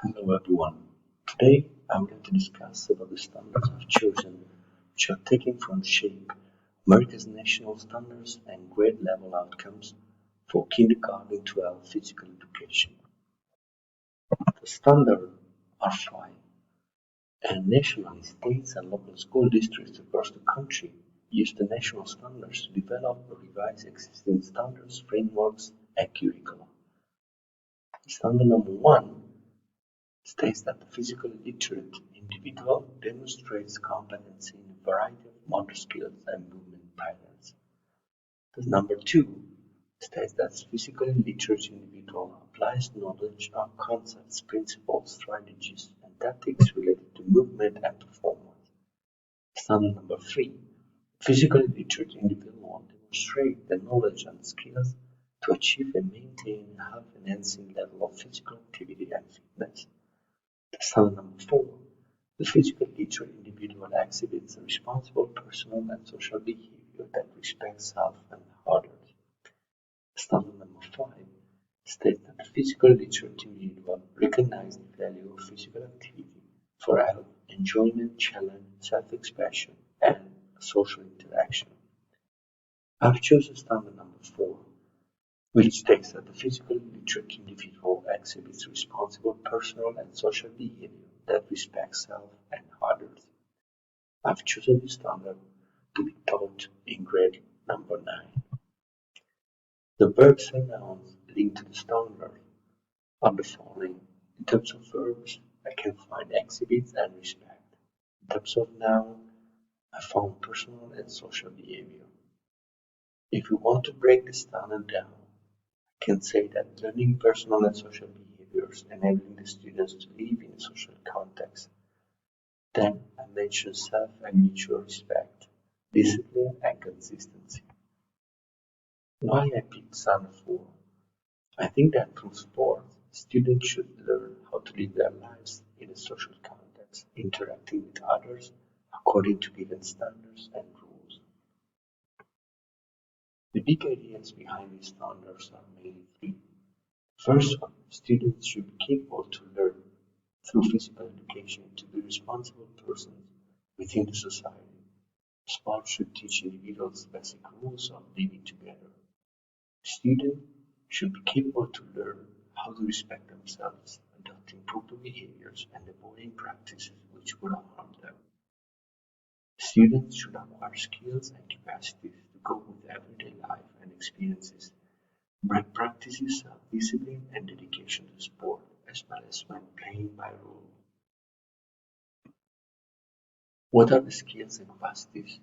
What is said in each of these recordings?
Hello everyone. Today I'm going to discuss about the standards I've chosen, which are taken from SHAPE, America's National Standards and Grade Level Outcomes for Kindergarten 12 Physical Education. The standards are five, and nationally, states and local school districts across the country use the national standards to develop or revise existing standards, frameworks, and curricula. Standard number one states that the physically literate individual demonstrates competency in a variety of motor skills and movement patterns. The number two states that the physically literate individual applies knowledge of concepts, principles, strategies, and tactics related to movement and performance. Standard number three, physically literate individual demonstrate the knowledge and skills to achieve and maintain a health-enhancing level of physical activity and fitness. Standard number four, the physically literate individual exhibits a responsible personal and social behavior that respects self and others. Standard number five states that the physically literate individual recognizes the value of physical activity for health, enjoyment, challenge, self-expression, and social interaction. I've chosen standard number four, which states that the physically literate individual exhibits responsible personal and social behavior that respects self and others. I've chosen this standard to be taught in grade number 9. The verbs and nouns linked to the standard are the following. In terms of verbs, I can find exhibits and respect. In terms of noun, I found personal and social behavior. If we want to break the standard down, I can say that learning personal and social behaviors enabling the students to live in a social context. Then I mention self and mutual respect, discipline and consistency. Why I picked standard 4? I think that through sport, students should learn how to live their lives in a social context, interacting with others according to given standards and rules. The big ideas behind these standards are mainly three. First one, students should be capable to learn through physical education to be responsible persons within the society. Sport should teach individuals basic rules of living together. Students should be capable to learn how to respect themselves, adopting proper behaviors, and avoiding practices which would harm them. Students should acquire skills and capacities to cope with everyday life and experiences, practices self-discipline and dedication to sport, as well as when playing by rule. What are the skills and capacities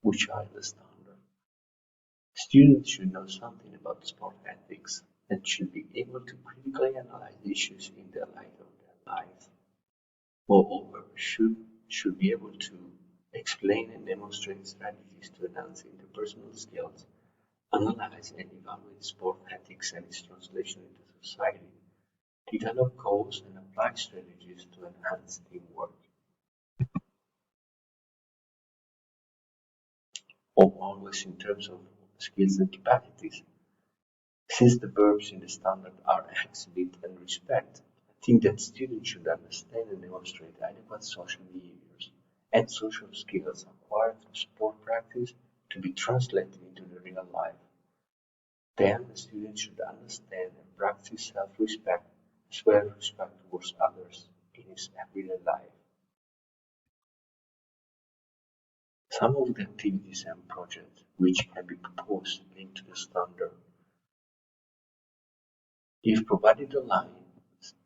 which are in the standard? Students should know something about sport ethics and should be able to critically analyze issues in the light of their life. Moreover, should be able to explain and demonstrate strategies to enhance interpersonal skills, analyze and evaluate sport ethics and its translation into society, develop goals and apply strategies to enhance teamwork. Or always in terms of skills and capacities. Since the verbs in the standard are exhibit and respect, I think that students should understand and demonstrate adequate social behaviors and social skills acquired through sport practice to be translated into the real life. Then the student should understand and practice self-respect as well as respect towards others in his everyday life. Some of the activities and projects which can be proposed linked to the standard. If provided online,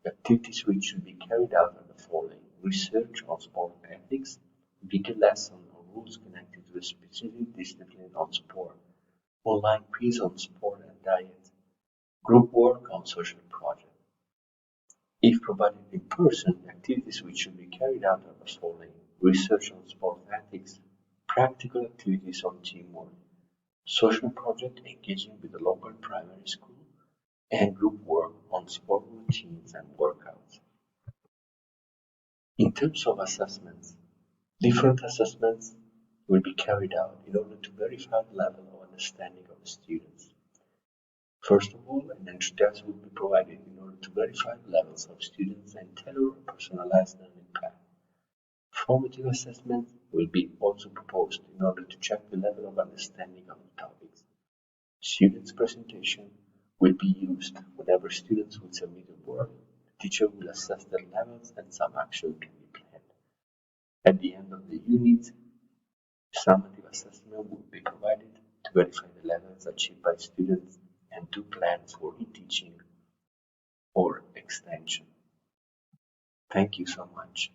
the activities which should be carried out are the following: research on sport ethics, video lesson or rules connected to a specific discipline on sport, online quiz on sport and diet, group work on social projects. If provided in person, the activities which should be carried out are the following: research on sport ethics, practical activities on teamwork, social project engaging with the local primary school, and group work on sport routines and workouts. In terms of assessments, different assessments will be carried out in order to verify the level of understanding of the students. First of all, an entry test will be provided in order to verify the levels of students and tailor a personalized learning plan. Formative assessments will be also proposed in order to check the level of understanding of the topics. Students' presentation will be used whenever students will submit a work. The teacher will assess their levels and some action can be planned. At the end of the unit, summative assessment will be provided to verify the levels achieved by students and to plans for e-teaching or extension. Thank you so much.